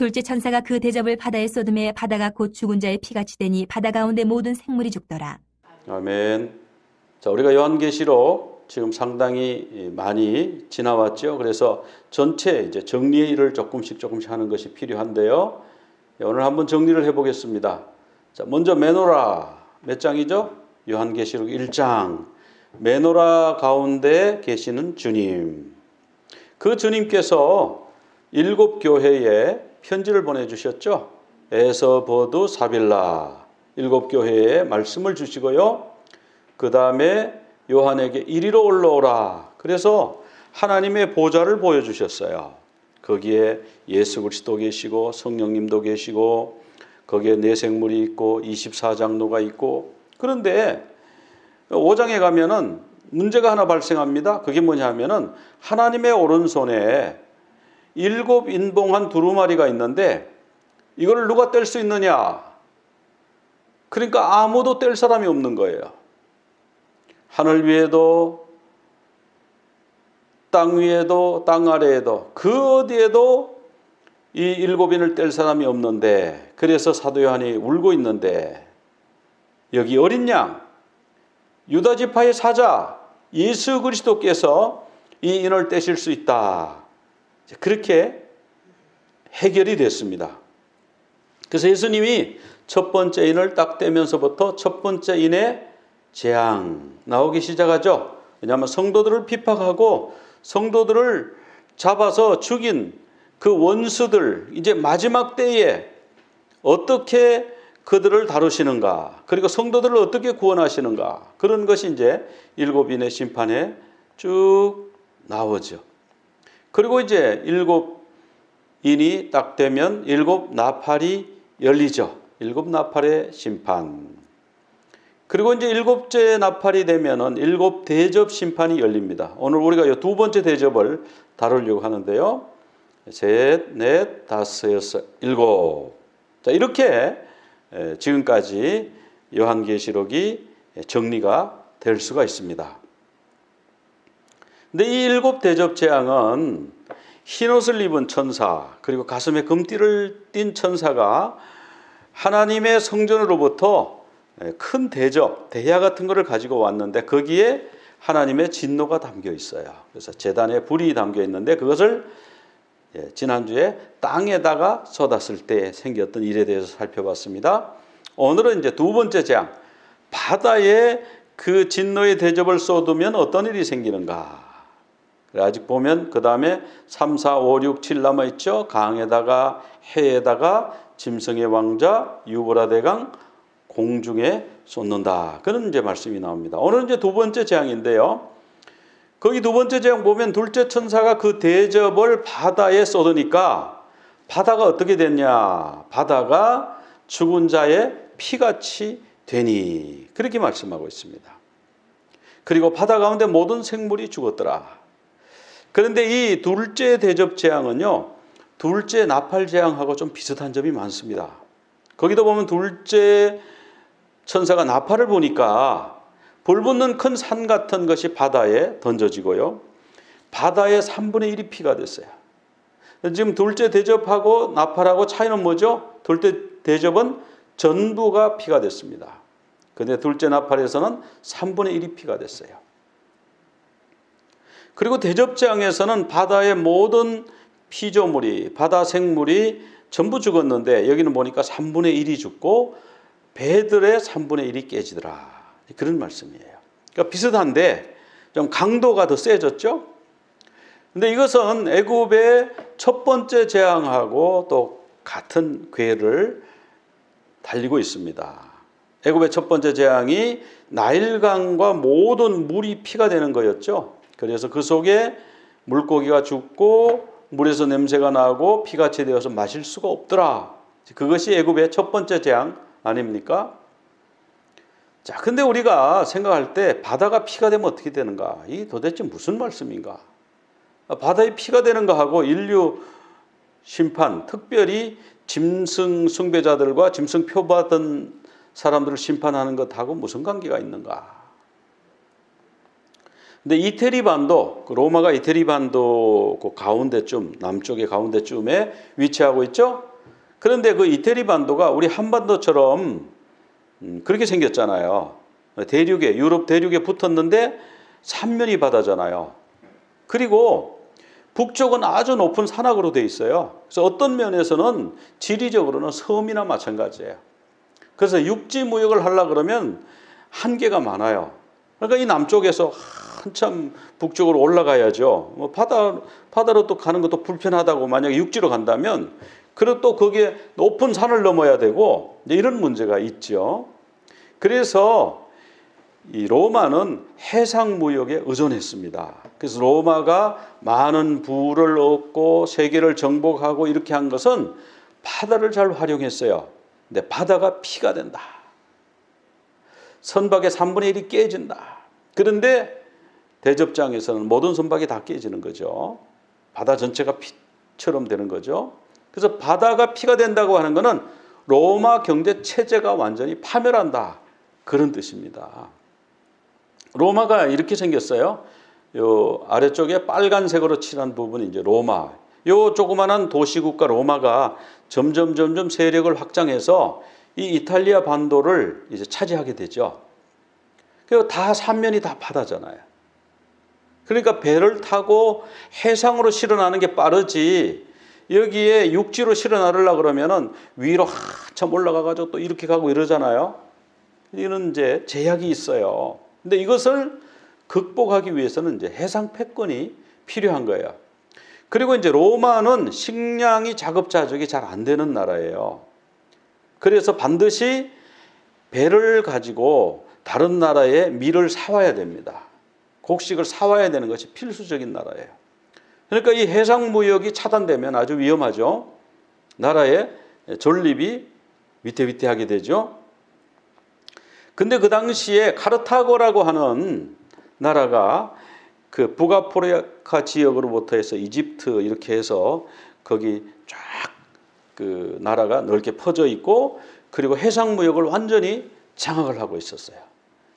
둘째 천사가 그 대접을 바다에 쏟음에 바다가 곧 죽은 자의 피같이 되니 바다 가운데 모든 생물이 죽더라. 아멘. 자, 우리가 요한계시록 지금 상당히 많이 지나왔죠. 그래서 전체 이제 정리의 일을 조금씩 하는 것이 필요한데요. 오늘 한번 정리를 해보겠습니다. 자, 먼저 메노라 몇 장이죠? 요한계시록 1장. 메노라 가운데 계시는 주님. 그 주님께서 7 교회에 편지를 보내주셨죠. 에서, 버두, 사빌라 7 교회에 말씀을 주시고요. 그 다음에 요한에게 이리로 올라오라. 그래서 하나님의 보좌를 보여주셨어요. 거기에 예수 그리스도 계시고 성령님도 계시고 거기에 네 생물이 있고 24장로가 있고. 그런데 5장에 가면은 문제가 하나 발생합니다. 그게 뭐냐 하면은 하나님의 오른손에 7 인봉한 두루마리가 있는데 이거를 누가 뗄 수 있느냐? 그러니까 아무도 뗄 사람이 없는 거예요. 하늘 위에도 땅 위에도 땅 아래에도 그 어디에도 이 7인을 뗄 사람이 없는데, 그래서 사도 요한이 울고 있는데 여기 어린 양 유다 지파의 사자 예수 그리스도께서 이 인을 떼실 수 있다. 그렇게 해결이 됐습니다. 그래서 예수님이 첫 번째 인을 딱 떼면서부터 첫 번째 인의 재앙 나오기 시작하죠. 왜냐하면 성도들을 핍박하고 성도들을 잡아서 죽인 그 원수들, 이제 마지막 때에 어떻게 그들을 다루시는가, 그리고 성도들을 어떻게 구원하시는가, 그런 것이 이제 7인의 심판에 쭉 나오죠. 그리고 이제 7인이 딱 되면 7 나팔이 열리죠. 7 나팔의 심판. 그리고 이제 7째 나팔이 되면은 7 대접 심판이 열립니다. 오늘 우리가 이 2번째 대접을 다루려고 하는데요. 셋, 넷, 다섯, 여섯, 7. 자, 이렇게 지금까지 요한계시록이 정리가 될 수가 있습니다. 근데 이 7 대접 재앙은 흰옷을 입은 천사, 그리고 가슴에 금띠를 띤 천사가 하나님의 성전으로부터 큰 대접, 대야 같은 것을 가지고 왔는데 거기에 하나님의 진노가 담겨 있어요. 그래서 제단에 불이 담겨 있는데 그것을 지난주에 땅에다가 쏟았을 때 생겼던 일에 대해서 살펴봤습니다. 오늘은 이제 2번째 재앙, 바다에 그 진노의 대접을 쏟으면 어떤 일이 생기는가. 아직 보면 그 다음에 3, 4, 5, 6, 7 남아있죠. 강에다가 해에다가 짐승의 왕자 유보라 대강 공중에 쏟는다. 그런 이제 말씀이 나옵니다. 오늘은 이제 2번째 재앙인데요. 거기 2번째 재앙 보면 둘째 천사가 그 대접을 바다에 쏟으니까 바다가 어떻게 됐냐? 바다가 죽은 자의 피같이 되니. 그렇게 말씀하고 있습니다. 그리고 바다 가운데 모든 생물이 죽었더라. 그런데 이 둘째 대접 재앙은요, 둘째 나팔 재앙하고 좀 비슷한 점이 많습니다. 거기도 보면 둘째 천사가 나팔을 보니까 불붙는 큰 산 같은 것이 바다에 던져지고요. 바다의 3분의 1이 피가 됐어요. 지금 둘째 대접하고 나팔하고 차이는 뭐죠? 둘째 대접은 전부가 피가 됐습니다. 그런데 둘째 나팔에서는 3분의 1이 피가 됐어요. 그리고 대접재앙에서는 바다의 모든 피조물이, 바다 생물이 전부 죽었는데 여기는 보니까 3분의 1이 죽고 배들의 3분의 1이 깨지더라. 그런 말씀이에요. 그러니까 비슷한데 좀 강도가 더 세졌죠. 근데 이것은 애굽의 첫 번째 재앙하고 또 같은 궤를 달리고 있습니다. 애굽의 첫 번째 재앙이 나일강과 모든 물이 피가 되는 거였죠. 그래서 그 속에 물고기가 죽고 물에서 냄새가 나고 피같이 되어서 마실 수가 없더라. 그것이 애굽의 첫 번째 재앙 아닙니까? 자, 근데 우리가 생각할 때 바다가 피가 되면 어떻게 되는가? 이 도대체 무슨 말씀인가? 바다에 피가 되는 거하고 인류 심판, 특별히 짐승 숭배자들과 짐승 표받은 사람들을 심판하는 것하고 무슨 관계가 있는가? 근데 이태리 반도, 로마가 이태리 반도 그 가운데쯤, 남쪽의 가운데쯤에 위치하고 있죠? 그런데 그 이태리 반도가 우리 한반도처럼 그렇게 생겼잖아요. 대륙에, 유럽 대륙에 붙었는데 삼면이 바다잖아요. 그리고 북쪽은 아주 높은 산악으로 돼 있어요. 그래서 어떤 면에서는 지리적으로는 섬이나 마찬가지예요. 그래서 육지 무역을 하려고 그러면 한계가 많아요. 그러니까 이 남쪽에서 한참 북쪽으로 올라가야죠. 뭐 바다로 또 가는 것도 불편하다고 만약에 육지로 간다면 그리고 또 거기에 높은 산을 넘어야 되고 이런 문제가 있죠. 그래서 이 로마는 해상 무역에 의존했습니다. 그래서 로마가 많은 부를 얻고 세계를 정복하고 이렇게 한 것은 바다를 잘 활용했어요. 근데 바다가 피가 된다. 선박의 3분의 1이 깨진다. 그런데 대접장에서는 모든 선박이 다 깨지는 거죠. 바다 전체가 피처럼 되는 거죠. 그래서 바다가 피가 된다고 하는 것은 로마 경제 체제가 완전히 파멸한다. 그런 뜻입니다. 로마가 이렇게 생겼어요. 요 아래쪽에 빨간색으로 칠한 부분이 이제 로마. 요 조그만한 도시국가 로마가 점점 세력을 확장해서 이 이탈리아 반도를 이제 차지하게 되죠. 그리고 다 삼면이 다 바다잖아요. 그러니까 배를 타고 해상으로 실어나는 게 빠르지. 여기에 육지로 실어나르려 그러면은 위로 한참 올라가가지고 또 이렇게 가고 이러잖아요. 이런 이제 제약이 있어요. 근데 이것을 극복하기 위해서는 이제 해상 패권이 필요한 거예요. 그리고 이제 로마는 식량이 자급자족이 잘 안 되는 나라예요. 그래서 반드시 배를 가지고 다른 나라의 밀을 사와야 됩니다. 곡식을 사와야 되는 것이 필수적인 나라예요. 그러니까 이 해상 무역이 차단되면 아주 위험하죠. 나라의 존립이 위태위태하게 되죠. 근데 그 당시에 카르타고라고 하는 나라가 그 북아프리카 지역으로부터 해서 이집트 이렇게 해서 거기 쫙 그 나라가 넓게 퍼져 있고 그리고 해상 무역을 완전히 장악을 하고 있었어요.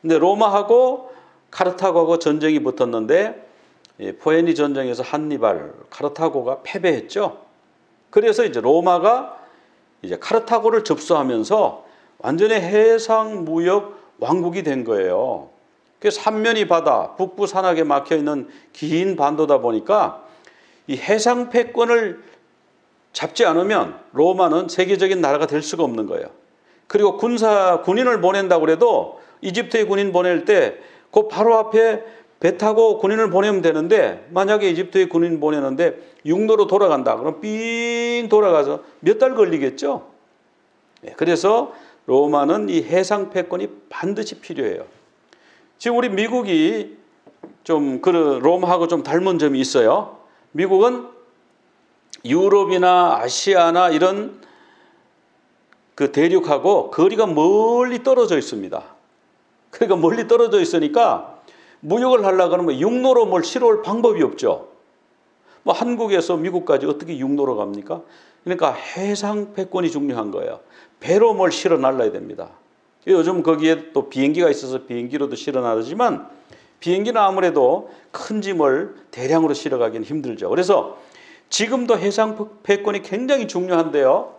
근데 로마하고 카르타고하고 전쟁이 붙었는데 포에니 전쟁에서 한니발 카르타고가 패배했죠. 그래서 이제 로마가 이제 카르타고를 접수하면서 완전히 해상 무역 왕국이 된 거예요. 그 삼면이 바다, 북부 산악에 막혀 있는 긴 반도다 보니까 이 해상 패권을 잡지 않으면 로마는 세계적인 나라가 될 수가 없는 거예요. 그리고 군인을 보낸다고 해도 이집트에 군인 보낼 때 그 바로 앞에 배 타고 군인을 보내면 되는데 만약에 이집트에 군인 보내는데 육로로 돌아간다. 그럼 삥 돌아가서 몇 달 걸리겠죠. 그래서 로마는 이 해상 패권이 반드시 필요해요. 지금 우리 미국이 좀 로마하고 좀 닮은 점이 있어요. 미국은 유럽이나 아시아나 이런 그 대륙하고 거리가 멀리 떨어져 있습니다. 그러니까 멀리 떨어져 있으니까 무역을 하려고 그러면 육로로 뭘 실어올 방법이 없죠. 뭐 한국에서 미국까지 어떻게 육로로 갑니까? 그러니까 해상 패권이 중요한 거예요. 배로 뭘 실어 날라야 됩니다. 요즘 거기에 또 비행기가 있어서 비행기로도 실어 나르지만 비행기는 아무래도 큰 짐을 대량으로 실어가기는 힘들죠. 그래서 지금도 해상 패권이 굉장히 중요한데요.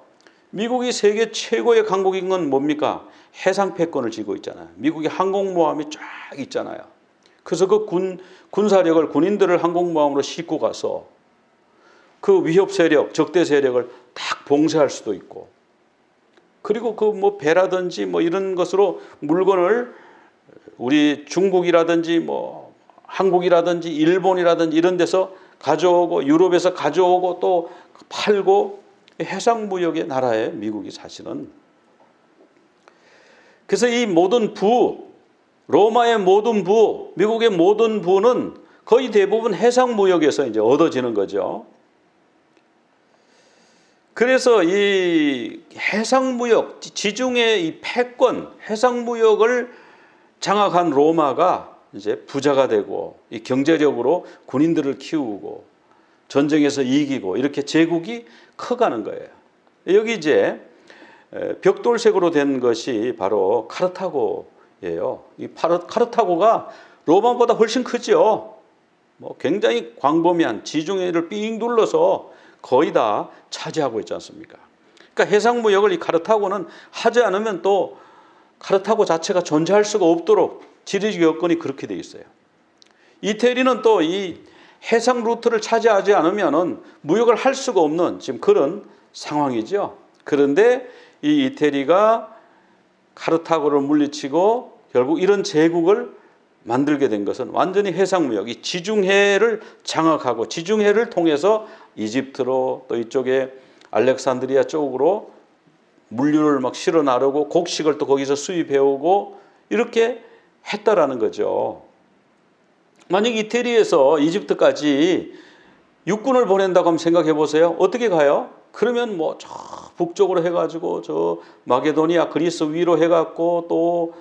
미국이 세계 최고의 강국인 건 뭡니까? 해상 패권을 쥐고 있잖아요. 미국이 항공모함이 쫙 있잖아요. 그래서 그 군사력을 군인들을 항공모함으로 싣고 가서 그 위협 세력, 적대 세력을 딱 봉쇄할 수도 있고 그리고 그 뭐 배라든지 뭐 이런 것으로 물건을 우리 중국이라든지 뭐 한국이라든지 일본이라든지 이런 데서 가져오고 유럽에서 가져오고 또 팔고 해상 무역의 나라에 미국이 사실은. 그래서 이 모든 로마의 모든 미국의 모든 부는 거의 대부분 해상 무역에서 이제 얻어지는 거죠. 그래서 이 해상 무역, 지중해 이 패권, 해상 무역을 장악한 로마가 이제 부자가 되고 이 경제적으로 군인들을 키우고 전쟁에서 이기고 이렇게 제국이 커가는 거예요. 여기 이제 벽돌색으로 된 것이 바로 카르타고예요. 이 카르타고가 로마보다 훨씬 크죠. 뭐 굉장히 광범위한 지중해를 삥 둘러서 거의 다 차지하고 있지 않습니까? 그러니까 해상무역을 이 카르타고는 하지 않으면 또 카르타고 자체가 존재할 수가 없도록 지리적 여건이 그렇게 돼 있어요. 이태리는 또 이 해상 루트를 차지하지 않으면은 무역을 할 수가 없는 지금 그런 상황이죠. 그런데 이 이태리가 카르타고를 물리치고 결국 이런 제국을 만들게 된 것은 완전히 해상무역, 이 지중해를 장악하고 지중해를 통해서 이집트로 또 이쪽에 알렉산드리아 쪽으로 물류를 막 실어 나르고 곡식을 또 거기서 수입해오고 이렇게 했다라는 거죠. 만약 이태리에서 이집트까지 육군을 보낸다고 하면 생각해 보세요. 어떻게 가요? 그러면 뭐 저 북쪽으로 해가지고 저 마게도니아 그리스 위로 해갖고 또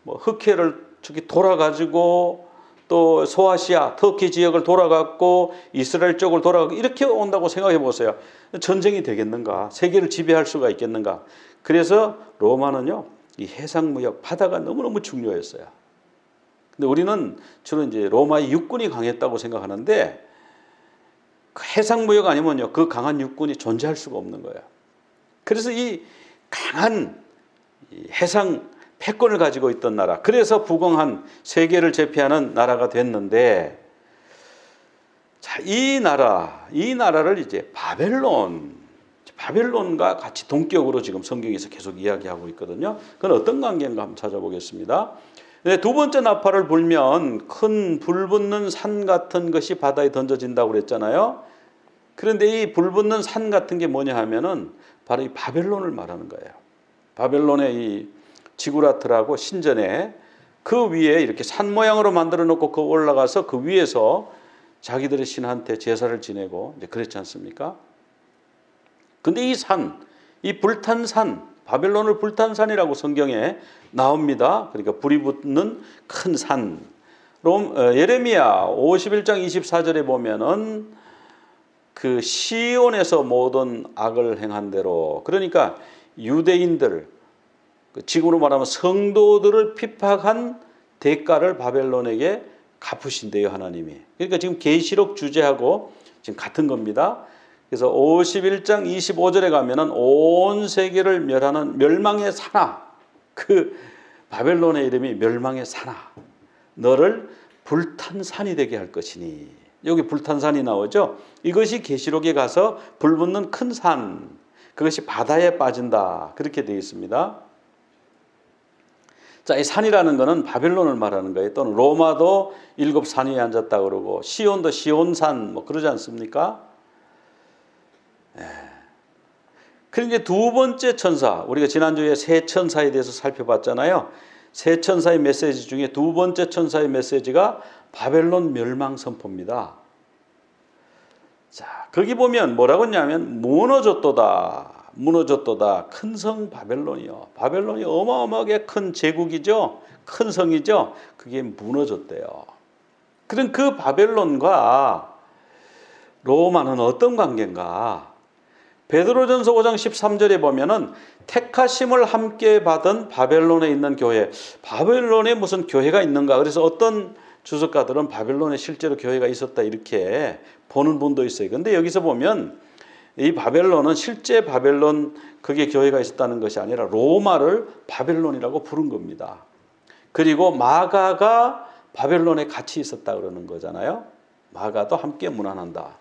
뭐 흑해를 저기 돌아가지고 또 소아시아 터키 지역을 돌아갔고 이스라엘 쪽을 돌아가고 이렇게 온다고 생각해 보세요. 전쟁이 되겠는가? 세계를 지배할 수가 있겠는가? 그래서 로마는요, 이 해상무역 바다가 너무너무 중요했어요. 근데 우리는 주로 이제 로마의 육군이 강했다고 생각하는데 그 해상무역 아니면요, 그 강한 육군이 존재할 수가 없는 거예요. 그래서 이 강한 해상 패권을 가지고 있던 나라, 그래서 부강한 세계를 제패하는 나라가 됐는데, 자, 이 나라를 이제 바벨론과 같이 동격으로 지금 성경에서 계속 이야기하고 있거든요. 그건 어떤 관계인가 한번 찾아보겠습니다. 네, 두 번째 나팔을 불면 큰 불붙는 산 같은 것이 바다에 던져진다고 그랬잖아요. 그런데 이 불붙는 산 같은 게 뭐냐 하면은 바로 이 바벨론을 말하는 거예요. 바벨론의 이 지구라트라고 신전에 그 위에 이렇게 산 모양으로 만들어 놓고 그 올라가서 그 위에서 자기들의 신한테 제사를 지내고 이제 그랬지 않습니까? 근데 이 산, 이 불탄 산, 바벨론을 불탄 산이라고 성경에 나옵니다. 그러니까 불이 붙는 큰 산. 예레미야 51장 24절에 보면은 그 시온에서 모든 악을 행한 대로, 그러니까 유대인들, 지금으로 말하면 성도들을 핍박한 대가를 바벨론에게 갚으신대요, 하나님이. 그러니까 지금 계시록 주제하고 지금 같은 겁니다. 그래서 51장 25절에 가면은 온 세계를 멸하는 멸망의 사나, 그 바벨론의 이름이 멸망의 사나, 너를 불탄 산이 되게 할 것이니, 여기 불탄 산이 나오죠. 이것이 계시록에 가서 불붙는 큰 산, 그것이 바다에 빠진다, 그렇게 되어 있습니다. 자, 이 산이라는 것은 바벨론을 말하는 거예요. 또는 로마도 7 산 위에 앉았다 그러고 시온도 시온산 뭐 그러지 않습니까? 그리고 이제 두 번째 천사, 우리가 지난주에 세 천사에 대해서 살펴봤잖아요. 세 천사의 메시지 중에 두 번째 천사의 메시지가 바벨론 멸망 선포입니다. 자, 거기 보면 뭐라고 했냐면 무너졌도다. 큰 성 바벨론이요. 바벨론이 어마어마하게 큰 제국이죠. 큰 성이죠. 그게 무너졌대요. 그럼 그 바벨론과 로마는 어떤 관계인가? 베드로전서 5장 13절에 보면은 택하심을 함께 받은 바벨론에 있는 교회. 바벨론에 무슨 교회가 있는가? 그래서 어떤 주석가들은 바벨론에 실제로 교회가 있었다 이렇게 보는 분도 있어요. 근데 여기서 보면 이 바벨론은 실제 바벨론 그게 교회가 있었다는 것이 아니라 로마를 바벨론이라고 부른 겁니다. 그리고 마가가 바벨론에 같이 있었다 그러는 거잖아요. 마가도 함께 문안한다.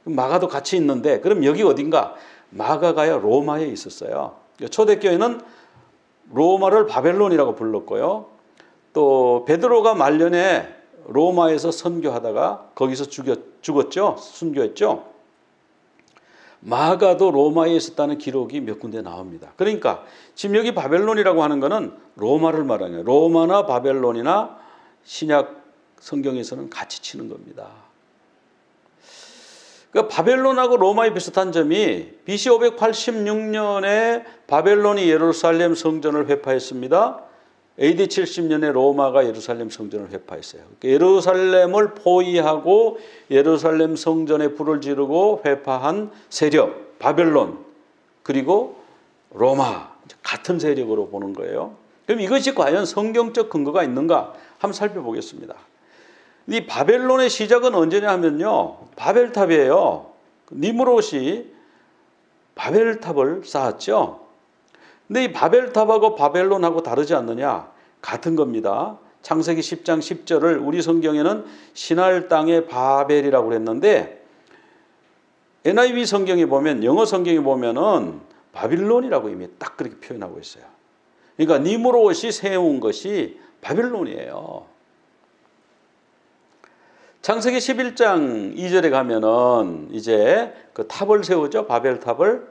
마가도 같이 있는데 그럼 여기 어딘가? 마가가요, 로마에 있었어요. 초대교회는 로마를 바벨론이라고 불렀고요. 또 베드로가 말년에 로마에서 선교하다가 거기서 죽었죠. 순교했죠. 마가도 로마에 있었다는 기록이 몇 군데 나옵니다. 그러니까 지금 여기 바벨론이라고 하는 것은 로마를 말하는 거예요. 로마나 바벨론이나 신약 성경에서는 같이 치는 겁니다. 그러니까 바벨론하고 로마의 비슷한 점이 BC 586년에 바벨론이 예루살렘 성전을 회파했습니다. AD 70년에 로마가 예루살렘 성전을 회파했어요. 예루살렘을 포위하고 예루살렘 성전에 불을 지르고 회파한 세력, 바벨론, 그리고 로마, 같은 세력으로 보는 거예요. 그럼 이것이 과연 성경적 근거가 있는가? 한번 살펴보겠습니다. 이 바벨론의 시작은 언제냐 하면요, 바벨탑이에요. 니므롯이 바벨탑을 쌓았죠. 근데 이 바벨탑하고 바벨론하고 다르지 않느냐? 같은 겁니다. 창세기 10장 10절을 우리 성경에는 신할 땅의 바벨이라고 그랬는데 NIV 성경에 보면, 영어 성경에 보면은 바빌론이라고 이미 딱 그렇게 표현하고 있어요. 그러니까 니므롯이 세운 것이 바빌론이에요. 창세기 11장 2절에 가면은 이제 그 탑을 세우죠. 바벨탑을.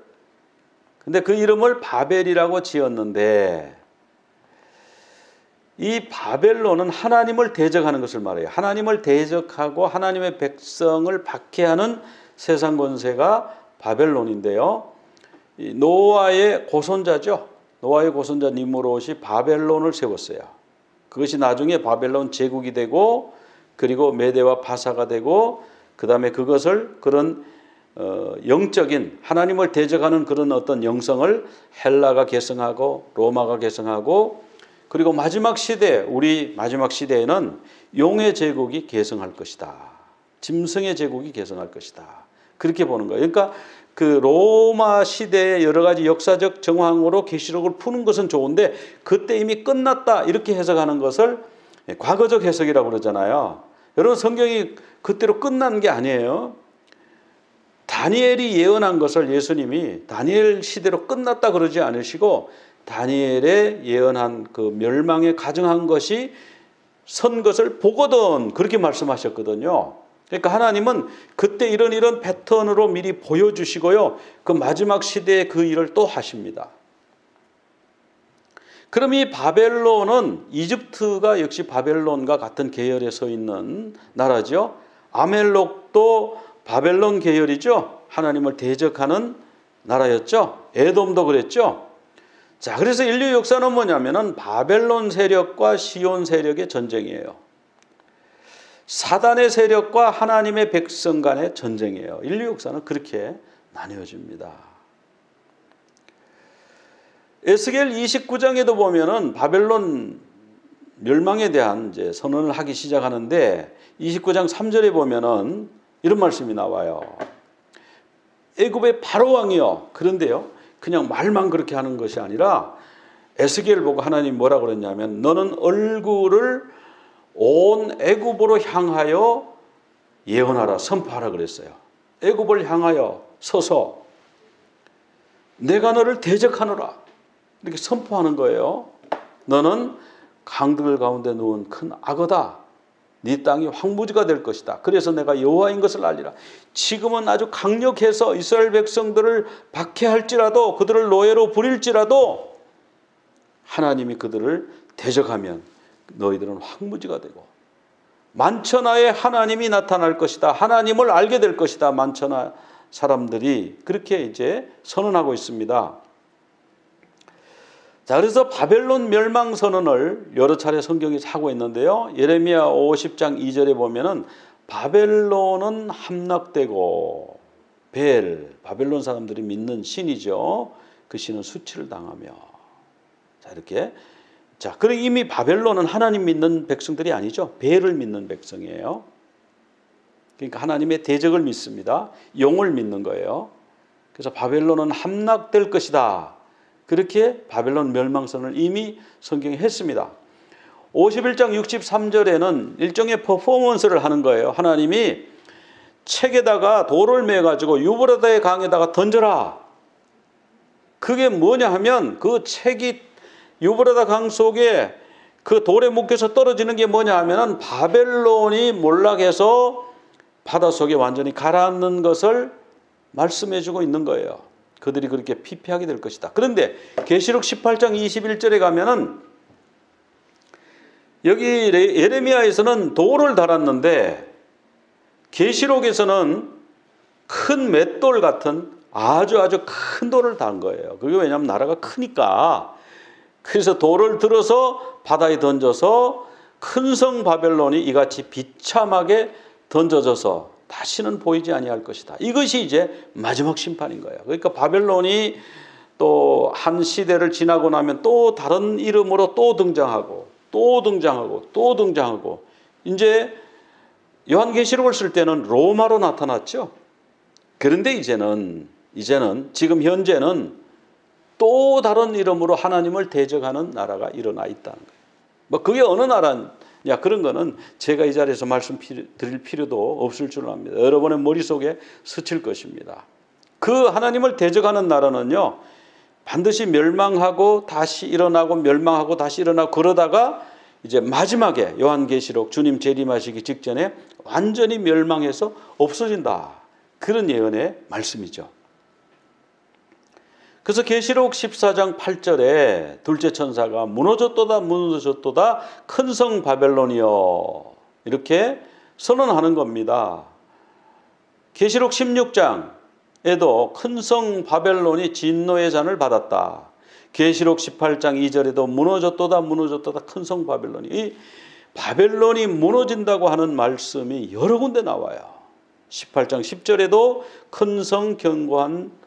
근데 그 이름을 바벨이라고 지었는데, 이 바벨론은 하나님을 대적하는 것을 말해요. 하나님을 대적하고 하나님의 백성을 박해하는 세상 권세가 바벨론인데요. 노아의 고손자죠. 노아의 고손자 니므롯이 바벨론을 세웠어요. 그것이 나중에 바벨론 제국이 되고, 그리고 메대와 바사가 되고, 그 다음에 그것을 그런 영적인 하나님을 대적하는 그런 어떤 영성을 헬라가 계승하고 로마가 계승하고, 그리고 마지막 시대, 우리 마지막 시대에는 용의 제국이 계승할 것이다. 짐승의 제국이 계승할 것이다. 그렇게 보는 거예요. 그러니까 그 로마 시대의 여러 가지 역사적 정황으로 계시록을 푸는 것은 좋은데, 그때 이미 끝났다 이렇게 해석하는 것을 과거적 해석이라고 그러잖아요. 여러분, 성경이 그때로 끝난 게 아니에요. 다니엘이 예언한 것을 예수님이 다니엘 시대로 끝났다 그러지 않으시고, 다니엘의 예언한 그 멸망에 가정한 것이 선 것을 보거든, 그렇게 말씀하셨거든요. 그러니까 하나님은 그때 이런 패턴으로 미리 보여주시고요, 그 마지막 시대에 그 일을 또 하십니다. 그럼 이 바벨론은, 이집트가 역시 바벨론과 같은 계열에 서 있는 나라죠. 아멜록도 바벨론 계열이죠. 하나님을 대적하는 나라였죠. 에돔도 그랬죠. 자, 그래서 인류 역사는 뭐냐면은 바벨론 세력과 시온 세력의 전쟁이에요. 사단의 세력과 하나님의 백성 간의 전쟁이에요. 인류 역사는 그렇게 나뉘어집니다. 에스겔 29장에도 보면은 바벨론 멸망에 대한 이제 선언을 하기 시작하는데, 29장 3절에 보면은 이런 말씀이 나와요. 애굽의 바로 왕이요. 그런데요, 그냥 말만 그렇게 하는 것이 아니라 에스겔 보고 하나님 뭐라 그랬냐면, 너는 얼굴을 온 애굽으로 향하여 예언하라, 선포하라 그랬어요. 애굽을 향하여 서서 내가 너를 대적하노라 이렇게 선포하는 거예요. 너는 강들 가운데 누운 큰 악어다. 네 땅이 황무지가 될 것이다. 그래서 내가 여호와인 것을 알리라. 지금은 아주 강력해서 이스라엘 백성들을 박해할지라도, 그들을 노예로 부릴지라도, 하나님이 그들을 대적하면 너희들은 황무지가 되고 만천하에 하나님이 나타날 것이다. 하나님을 알게 될 것이다. 만천하 사람들이 그렇게 이제 선언하고 있습니다. 자, 그래서 바벨론 멸망 선언을 여러 차례 성경이 하고 있는데요. 예레미야 50장 2절에 보면은 바벨론은 함락되고, 바벨론 사람들이 믿는 신이죠. 그 신은 수치를 당하며. 자, 이렇게. 자, 그리고 이미 바벨론은 하나님 믿는 백성들이 아니죠. 벨을 믿는 백성이에요. 그러니까 하나님의 대적을 믿습니다. 용을 믿는 거예요. 그래서 바벨론은 함락될 것이다. 그렇게 바벨론 멸망선을 이미 성경에 했습니다. 51장 63절에는 일종의 퍼포먼스를 하는 거예요. 하나님이 책에다가 돌을 매가지고 유브라데 강에다가 던져라. 그게 뭐냐 하면, 그 책이 유브라데 강 속에 그 돌에 묶여서 떨어지는 게 뭐냐 하면은 바벨론이 몰락해서 바닷속에 완전히 가라앉는 것을 말씀해주고 있는 거예요. 그들이 그렇게 피폐하게 될 것이다. 그런데 계시록 18장 21절에 가면은, 여기 예레미야에서는 돌을 달았는데 계시록에서는 큰 맷돌 같은 아주 큰 돌을 단 거예요. 그게 왜냐하면 나라가 크니까. 그래서 돌을 들어서 바다에 던져서 큰 성 바벨론이 이같이 비참하게 던져져서 다시는 보이지 아니할 것이다. 이것이 이제 마지막 심판인 거예요. 그러니까 바벨론이 또 한 시대를 지나고 나면 또 다른 이름으로 또 등장하고 이제 요한계시록을 쓸 때는 로마로 나타났죠. 그런데 이제는 이제는 지금 현재는 또 다른 이름으로 하나님을 대적하는 나라가 일어나 있다는 거예요. 뭐 그게 어느 나라냐 그런 거는 제가 이 자리에서 말씀드릴 필요도 없을 줄 압니다. 여러분의 머릿속에 스칠 것입니다. 그 하나님을 대적하는 나라는요, 반드시 멸망하고 다시 일어나고 멸망하고 다시 일어나고 그러다가 이제 마지막에 요한계시록 주님 재림하시기 직전에 완전히 멸망해서 없어진다. 그런 예언의 말씀이죠. 그래서 계시록 14장 8절에 둘째 천사가 무너졌도다 무너졌도다 큰 성 바벨론이여 이렇게 선언하는 겁니다. 계시록 16장에도 큰 성 바벨론이 진노의 잔을 받았다. 계시록 18장 2절에도 무너졌도다 무너졌도다 큰 성 바벨론이, 이 바벨론이 무너진다고 하는 말씀이 여러 군데 나와요. 18장 10절에도 큰 성 견고한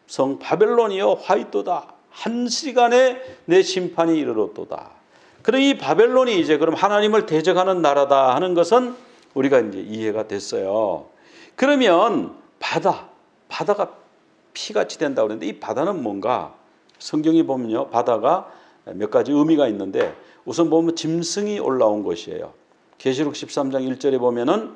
성 바벨론이여 화이도다 한 시간에 내 심판이 이르렀도다. 그럼 이 바벨론이 이제 그럼 하나님을 대적하는 나라다 하는 것은 우리가 이제 이해가 됐어요. 그러면 바다가 피같이 된다고 그러는데 이 바다는 뭔가? 성경이 보면요, 바다가 몇 가지 의미가 있는데 우선 보면 짐승이 올라온 것이에요. 계시록 13장 1절에 보면은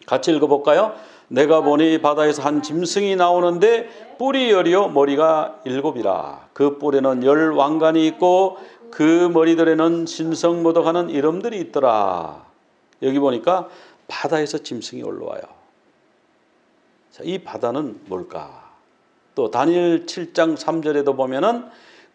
같이 읽어볼까요? 내가 보니 바다에서 한 짐승이 나오는데 뿔이 10이요 머리가 7이라. 그 뿔에는 10 왕관이 있고 그 머리들에는 신성모독하는 이름들이 있더라. 여기 보니까 바다에서 짐승이 올라와요. 자, 이 바다는 뭘까? 또 다니엘 7장 3절에도 보면은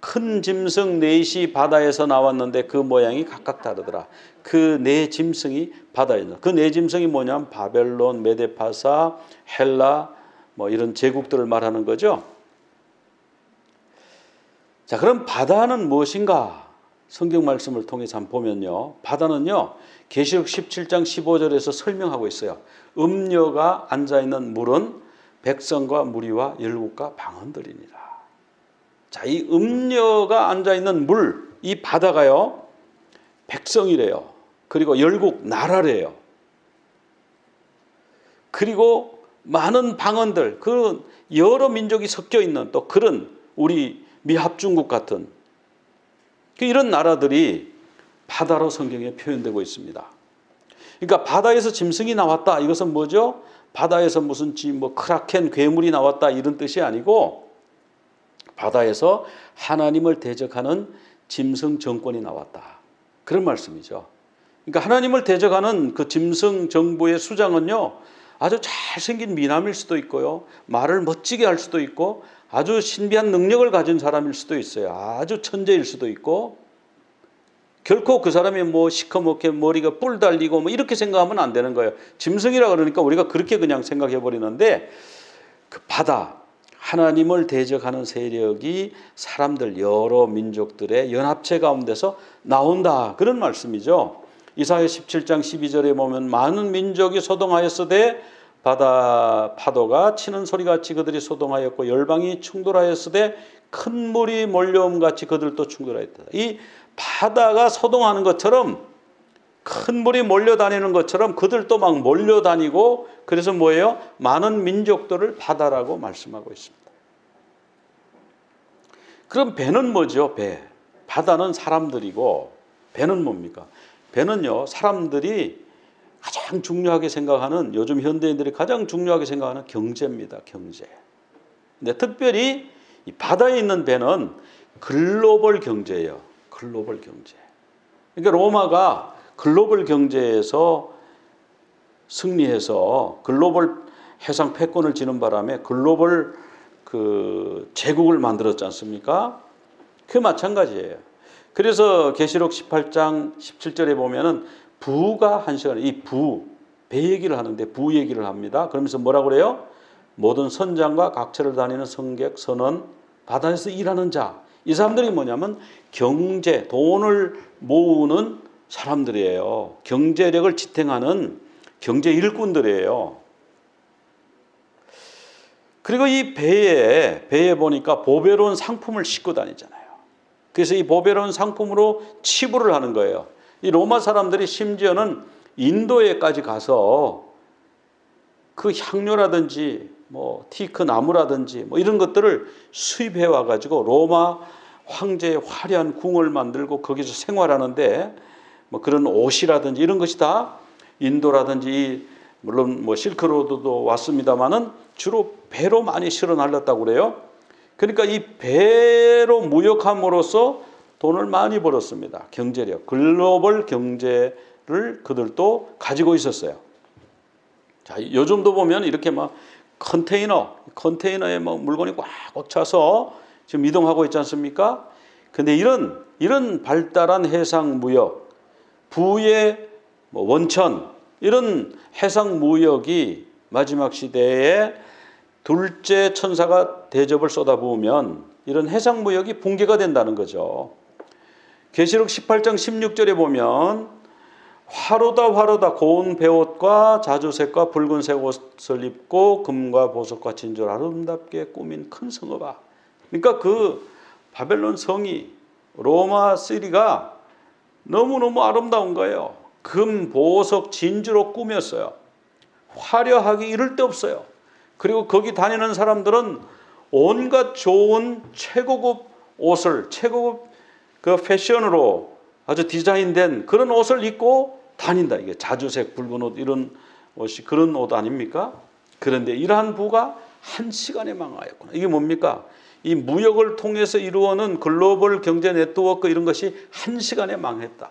큰 짐승 넷이 바다에서 나왔는데 그 모양이 각각 다르더라. 그 네 짐승이 바다에 있는. 그 네 짐승이 뭐냐면 바벨론, 메데파사, 헬라 뭐 이런 제국들을 말하는 거죠. 자, 그럼 바다는 무엇인가? 성경 말씀을 통해서 한번 보면요. 바다는요. 계시록 17장 15절에서 설명하고 있어요. 음녀가 앉아있는 물은 백성과 무리와 열국과 방언들이니라. 자, 이 음녀가 앉아있는 물, 이 바다가요, 백성이래요. 그리고 열국, 나라래요. 그리고 많은 방언들, 그런 여러 민족이 섞여 있는 또 그런 우리 미합중국 같은 이런 나라들이 바다로 성경에 표현되고 있습니다. 그러니까 바다에서 짐승이 나왔다. 이것은 뭐죠? 바다에서 무슨 뭐 크라켄, 괴물이 나왔다 이런 뜻이 아니고 바다에서 하나님을 대적하는 짐승 정권이 나왔다. 그런 말씀이죠. 그러니까 하나님을 대적하는 그 짐승 정부의 수장은요, 아주 잘생긴 미남일 수도 있고요, 말을 멋지게 할 수도 있고, 아주 신비한 능력을 가진 사람일 수도 있어요. 아주 천재일 수도 있고, 결코 그 사람이 뭐 시커멓게 머리가 뿔 달리고 뭐 이렇게 생각하면 안 되는 거예요. 짐승이라 그러니까 우리가 그렇게 그냥 생각해 버리는데, 그 바다, 하나님을 대적하는 세력이 사람들 여러 민족들의 연합체 가운데서 나온다. 그런 말씀이죠. 이사야 17장 12절에 보면 많은 민족이 소동하였으되 바다 파도가 치는 소리같이 그들이 소동하였고 열방이 충돌하였으되 큰 물이 몰려옴 같이 그들도 충돌하였다. 이 바다가 소동하는 것처럼 큰 물이 몰려다니는 것처럼 그들도 막 몰려다니고, 그래서 뭐예요? 많은 민족들을 바다라고 말씀하고 있습니다. 그럼 배는 뭐죠? 배. 바다는 사람들이고 배는 뭡니까? 배는요, 사람들이 가장 중요하게 생각하는, 요즘 현대인들이 가장 중요하게 생각하는 경제입니다. 경제. 근데 특별히 이 바다에 있는 배는 글로벌 경제예요. 글로벌 경제. 그러니까 로마가 글로벌 경제에서 승리해서 글로벌 해상 패권을 지는 바람에 글로벌 그 제국을 만들었지 않습니까? 그 마찬가지예요. 그래서 계시록 18장 17절에 보면은 부가 한 시간에 배 얘기를 하는데 부 얘기를 합니다. 그러면서 뭐라고 그래요? 모든 선장과 각처를 다니는 성객, 선원, 바다에서 일하는 자. 이 사람들이 뭐냐면 경제, 돈을 모으는 사람들이에요. 경제력을 지탱하는 경제 일꾼들이에요. 그리고 이 배에 보니까 보배로운 상품을 싣고 다니잖아요. 그래서 이 보배로운 상품으로 치부를 하는 거예요. 이 로마 사람들이 심지어는 인도에까지 가서 그 향료라든지 뭐 티크 나무라든지 뭐 이런 것들을 수입해 와 가지고 로마 황제의 화려한 궁을 만들고 거기서 생활하는데 뭐 그런 옷이라든지 이런 것이 다 인도라든지 물론 뭐 실크로드도 왔습니다만은 주로 배로 많이 실어 날렸다고 그래요. 그러니까 이 배로 무역함으로써 돈을 많이 벌었습니다. 경제력, 글로벌 경제를 그들도 가지고 있었어요. 자, 요즘도 보면 이렇게 막 컨테이너에 뭐 물건이 꽉 차서 지금 이동하고 있지 않습니까? 근데 이런 발달한 해상 무역, 부의 뭐 원천 이런 해상 무역이 마지막 시대에 둘째 천사가 대접을 쏟아부으면 이런 해상 무역이 붕괴가 된다는 거죠. 계시록 18장 16절에 보면 화로다 고운 베옷과 자주색과 붉은색 옷을 입고 금과 보석과 진주를 아름답게 꾸민 큰 성읍아. 그러니까 그 바벨론 성이 로마 시리가 너무너무 아름다운 거예요. 금, 보석, 진주로 꾸몄어요. 화려하기 이를 데 없어요. 그리고 거기 다니는 사람들은 온갖 좋은 최고급 옷을 최고급 그 패션으로 아주 디자인된 그런 옷을 입고 다닌다. 이게 자주색 붉은 옷 이런 옷이 그런 옷 아닙니까? 그런데 이러한 부가 한 시간에 망하였구나. 이게 뭡니까? 이 무역을 통해서 이루어는 글로벌 경제 네트워크 이런 것이 한 시간에 망했다.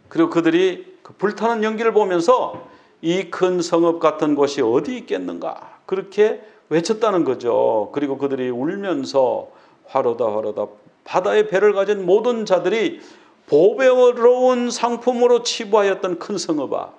그리고 그들이 그 불타는 연기를 보면서 이 큰 성읍 같은 곳이 어디 있겠는가 그렇게 외쳤다는 거죠. 그리고 그들이 울면서 화로다 바다에 배를 가진 모든 자들이 보배로운 상품으로 치부하였던 큰 성읍아,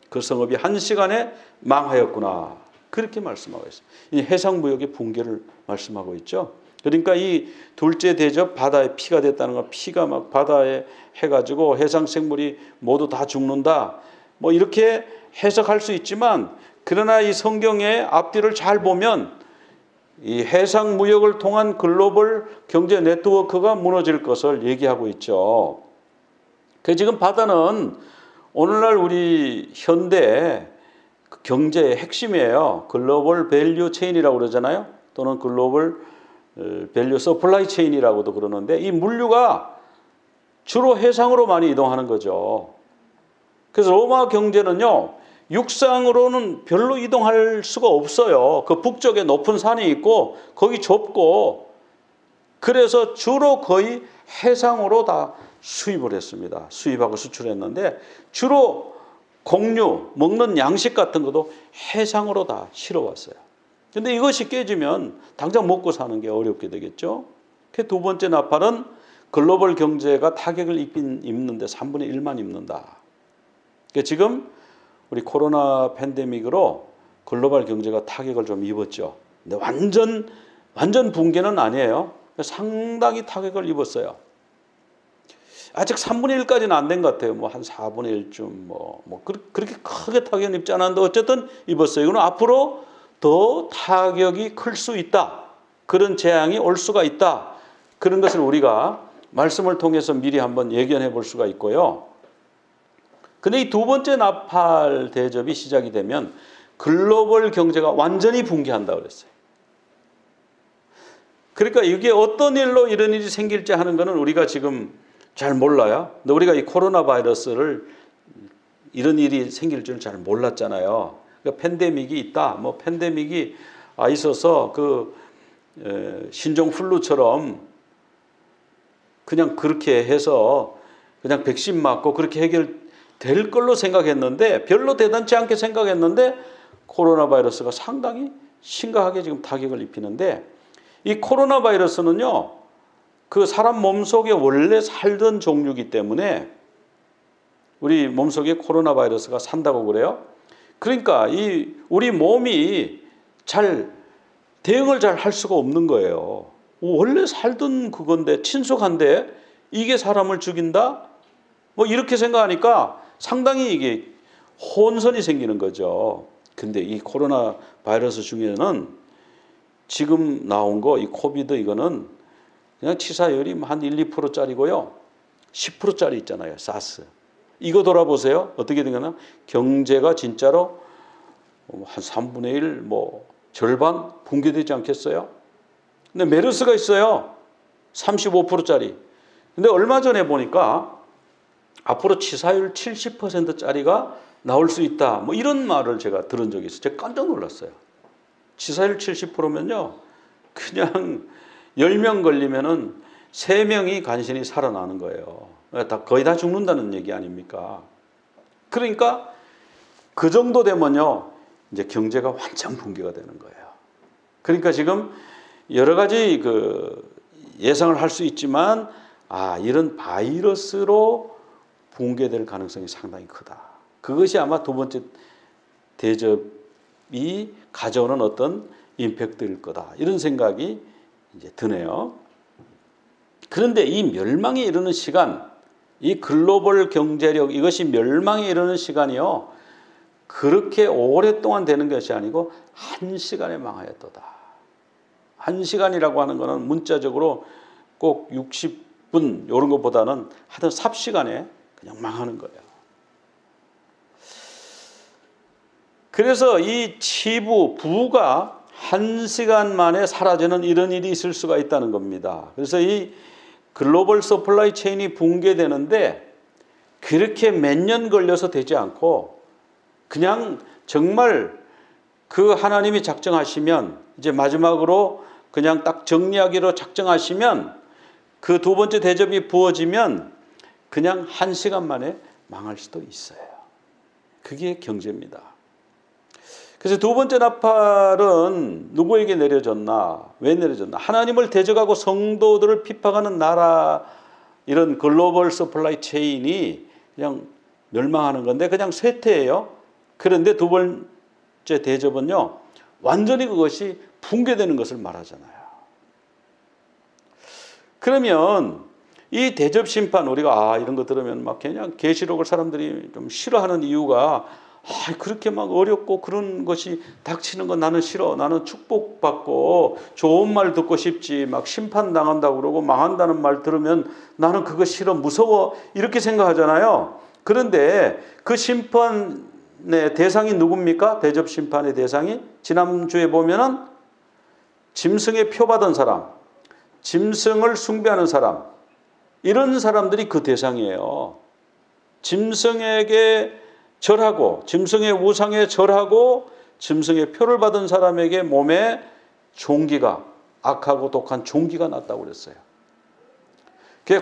그 성읍이 한 시간에 망하였구나 그렇게 말씀하고 있어요. 이 해상무역의 붕괴를 말씀하고 있죠. 그러니까 이 둘째 대접 바다에 피가 됐다는 거, 피가 막 바다에 해가지고 해상 생물이 모두 다 죽는다 뭐 이렇게 해석할 수 있지만, 그러나 이 성경의 앞뒤를 잘 보면 이 해상 무역을 통한 글로벌 경제 네트워크가 무너질 것을 얘기하고 있죠. 그 지금 바다는 오늘날 우리 현대 경제의 핵심이에요. 글로벌 밸류 체인이라고 그러잖아요. 또는 글로벌 밸류 서플라이 체인이라고도 그러는데, 이 물류가 주로 해상으로 많이 이동하는 거죠. 그래서 로마 경제는요, 육상으로는 별로 이동할 수가 없어요. 그 북쪽에 높은 산이 있고 거기 좁고, 그래서 주로 거의 해상으로 다 수입을 했습니다. 수입하고 수출했는데 주로 공유, 먹는 양식 같은 것도 해상으로 다 실어왔어요. 그런데 이것이 깨지면 당장 먹고 사는 게 어렵게 되겠죠. 그 두 번째 나팔은 글로벌 경제가 타격을 입는데 3분의 1만 입는다. 그러니까 지금 우리 코로나 팬데믹으로 글로벌 경제가 타격을 좀 입었죠. 근데 완전 붕괴는 아니에요. 상당히 타격을 입었어요. 아직 3분의 1까지는 안 된 것 같아요. 뭐 한 4분의 1쯤 그렇게 크게 타격은 입지 않았는데 어쨌든 입었어요. 이거는 앞으로 더 타격이 클 수 있다. 그런 재앙이 올 수가 있다. 그런 것을 우리가 말씀을 통해서 미리 한번 예견해 볼 수가 있고요. 근데 이 두 번째 나팔 대접이 시작이 되면 글로벌 경제가 완전히 붕괴한다고 그랬어요. 그러니까 이게 어떤 일로 이런 일이 생길지 하는 것은 우리가 지금 잘 몰라요. 근데 우리가 이 코로나 바이러스를 이런 일이 생길 줄 잘 몰랐잖아요. 그러니까 팬데믹이 있다. 뭐 팬데믹이 있어서 그 신종 플루처럼 그냥 그렇게 해서 그냥 백신 맞고 그렇게 해결될 걸로 생각했는데, 별로 대단치 않게 생각했는데 코로나 바이러스가 상당히 심각하게 지금 타격을 입히는데, 이 코로나 바이러스는요, 그 사람 몸속에 원래 살던 종류이기 때문에 우리 몸속에 코로나 바이러스가 산다고 그래요. 그러니까 우리 몸이 잘 대응을 잘 할 수가 없는 거예요. 원래 살던 그건데 친숙한데 이게 사람을 죽인다? 뭐 이렇게 생각하니까 상당히 이게 혼선이 생기는 거죠. 근데 이 코로나 바이러스 중에는 지금 나온 거, 이 코비드 이거는 그냥 치사율이 한 1, 2%짜리고요. 10%짜리 있잖아요. 사스. 이거 돌아보세요. 어떻게 되거나 경제가 진짜로 한 3분의 1, 절반 붕괴되지 않겠어요? 근데 메르스가 있어요. 35%짜리. 근데 얼마 전에 보니까 앞으로 치사율 70%짜리가 나올 수 있다. 이런 말을 제가 들은 적이 있어요. 제가 깜짝 놀랐어요. 치사율 70%면요. 그냥 10명 걸리면은 3명이 간신히 살아나는 거예요. 거의 다 죽는다는 얘기 아닙니까? 그러니까 그 정도 되면요. 이제 경제가 완전 붕괴가 되는 거예요. 그러니까 지금 여러 가지 예상을 할 수 있지만 이런 바이러스로 붕괴될 가능성이 상당히 크다. 그것이 아마 두 번째 대접이 가져오는 어떤 임팩트일 거다. 이런 생각이 이제 드네요. 그런데 이 멸망에 이르는 시간, 이 글로벌 경제력, 이것이 멸망에 이르는 시간이요. 그렇게 오랫동안 되는 것이 아니고 1시간에 망하였도다. 1시간이라고 하는 것은 문자적으로 꼭 60분 이런 것보다는 하여튼 삽시간에 그냥 망하는 거예요. 그래서 이 부가 1시간 만에 사라지는 이런 일이 있을 수가 있다는 겁니다. 그래서 이 글로벌 서플라이 체인이 붕괴되는데 그렇게 몇 년 걸려서 되지 않고 그냥 정말 그 하나님이 작정하시면 이제 마지막으로 그냥 딱 정리하기로 작정하시면 그 두 번째 대접이 부어지면 그냥 1시간 만에 망할 수도 있어요. 그게 경제입니다. 그래서 두 번째 나팔은 누구에게 내려졌나? 왜 내려졌나? 하나님을 대적하고 성도들을 핍박하는 나라, 이런 글로벌 서플라이 체인이 그냥 멸망하는 건데 그냥 쇠퇴예요. 그런데 두 번째 대접은요, 완전히 그것이 붕괴되는 것을 말하잖아요. 그러면 이 대접 심판, 우리가 이런 거 들으면 막 그냥 계시록을 사람들이 좀 싫어하는 이유가 그렇게 막 어렵고 그런 것이 닥치는 건 나는 싫어. 나는 축복받고 좋은 말 듣고 싶지. 막 심판당한다고 그러고 망한다는 말 들으면 나는 그거 싫어. 무서워. 이렇게 생각하잖아요. 그런데 그 심판의 대상이 누굽니까? 대접 심판의 대상이 지난주에 보면은 짐승의 표 받은 사람, 짐승을 숭배하는 사람, 이런 사람들이 그 대상이에요. 짐승에게 절하고 짐승의 우상에 절하고 짐승의 표를 받은 사람에게 몸에 종기가, 악하고 독한 종기가 났다고 그랬어요.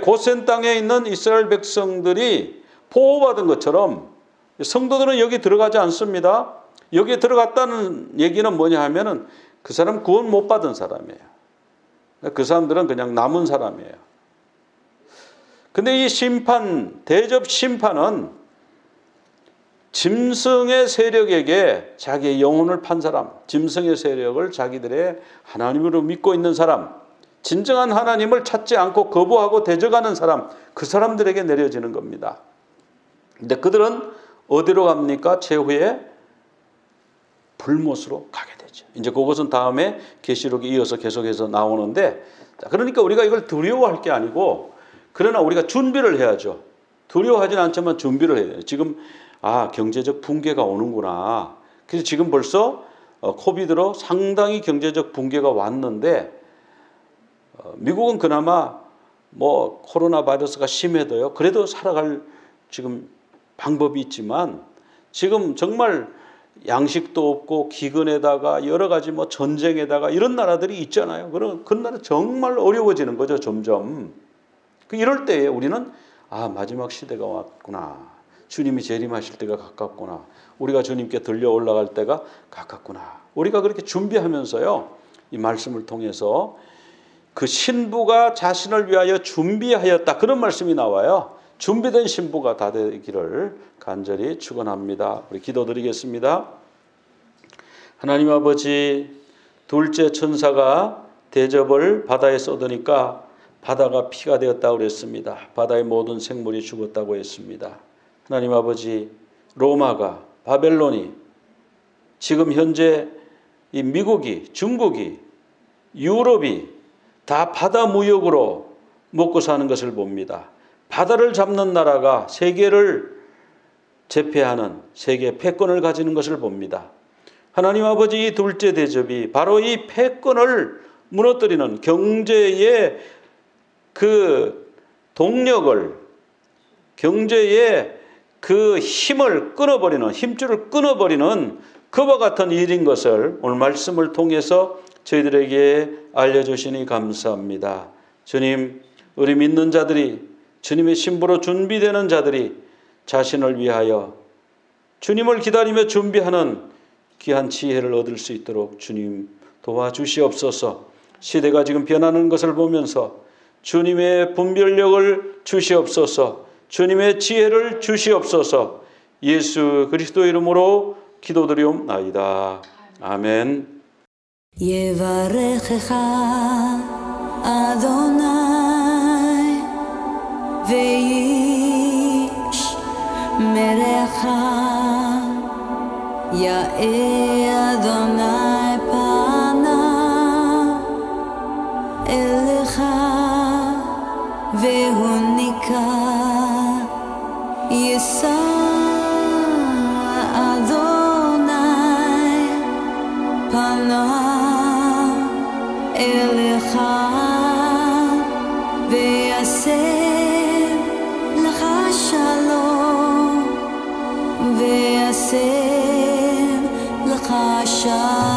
고센 땅에 있는 이스라엘 백성들이 보호받은 것처럼 성도들은 여기 들어가지 않습니다. 여기에 들어갔다는 얘기는 뭐냐 하면은 그 사람 구원 못 받은 사람이에요. 그 사람들은 그냥 남은 사람이에요. 근데 이 심판, 대접 심판은 짐승의 세력에게 자기의 영혼을 판 사람, 짐승의 세력을 자기들의 하나님으로 믿고 있는 사람, 진정한 하나님을 찾지 않고 거부하고 대적하는 사람, 그 사람들에게 내려지는 겁니다. 근데 그들은 어디로 갑니까? 최후의 불못으로 가게 되죠. 이제 그것은 다음에 계시록에 이어서 계속해서 나오는데, 그러니까 우리가 이걸 두려워할 게 아니고, 그러나 우리가 준비를 해야죠. 두려워하지는 않지만 준비를 해야 돼요. 지금 경제적 붕괴가 오는구나. 그래서 지금 벌써 코비드로 상당히 경제적 붕괴가 왔는데, 미국은 그나마 코로나 바이러스가 심해도요, 그래도 살아갈 지금 방법이 있지만, 지금 정말 양식도 없고 기근에다가 여러 가지 전쟁에다가 이런 나라들이 있잖아요. 그럼 그 나라 정말 어려워지는 거죠, 점점. 이럴 때에 우리는 마지막 시대가 왔구나. 주님이 재림하실 때가 가깝구나. 우리가 주님께 들려 올라갈 때가 가깝구나. 우리가 그렇게 준비하면서요, 이 말씀을 통해서 그 신부가 자신을 위하여 준비하였다. 그런 말씀이 나와요. 준비된 신부가 다 되기를 간절히 축원합니다. 우리 기도드리겠습니다. 하나님 아버지, 둘째 천사가 대접을 바다에 쏟으니까 바다가 피가 되었다고 그랬습니다. 바다의 모든 생물이 죽었다고 했습니다. 하나님 아버지, 로마가, 바벨론이, 지금 현재 이 미국이, 중국이, 유럽이 다 바다 무역으로 먹고 사는 것을 봅니다. 바다를 잡는 나라가 세계를 제패하는, 세계 패권을 가지는 것을 봅니다. 하나님 아버지 이 둘째 대접이 바로 이 패권을 무너뜨리는 경제의 그 동력을, 경제의 그 힘을 끊어버리는, 힘줄을 끊어버리는 그와 같은 일인 것을 오늘 말씀을 통해서 저희들에게 알려주시니 감사합니다. 주님, 우리 믿는 자들이, 주님의 신부로 준비되는 자들이 자신을 위하여 주님을 기다리며 준비하는 귀한 지혜를 얻을 수 있도록 주님 도와주시옵소서. 시대가 지금 변하는 것을 보면서 주님의 분별력을 주시옵소서. 주님의 지혜를 주시옵소서. 예수 그리스도 이름으로 기도드리옵나이다. 아멘. יברכך אדוני וישמרך יאר אדוני פניו אליך והוניקה יישא אדוני פניו אליך ויעשה לך שלום ויעשה לך שלום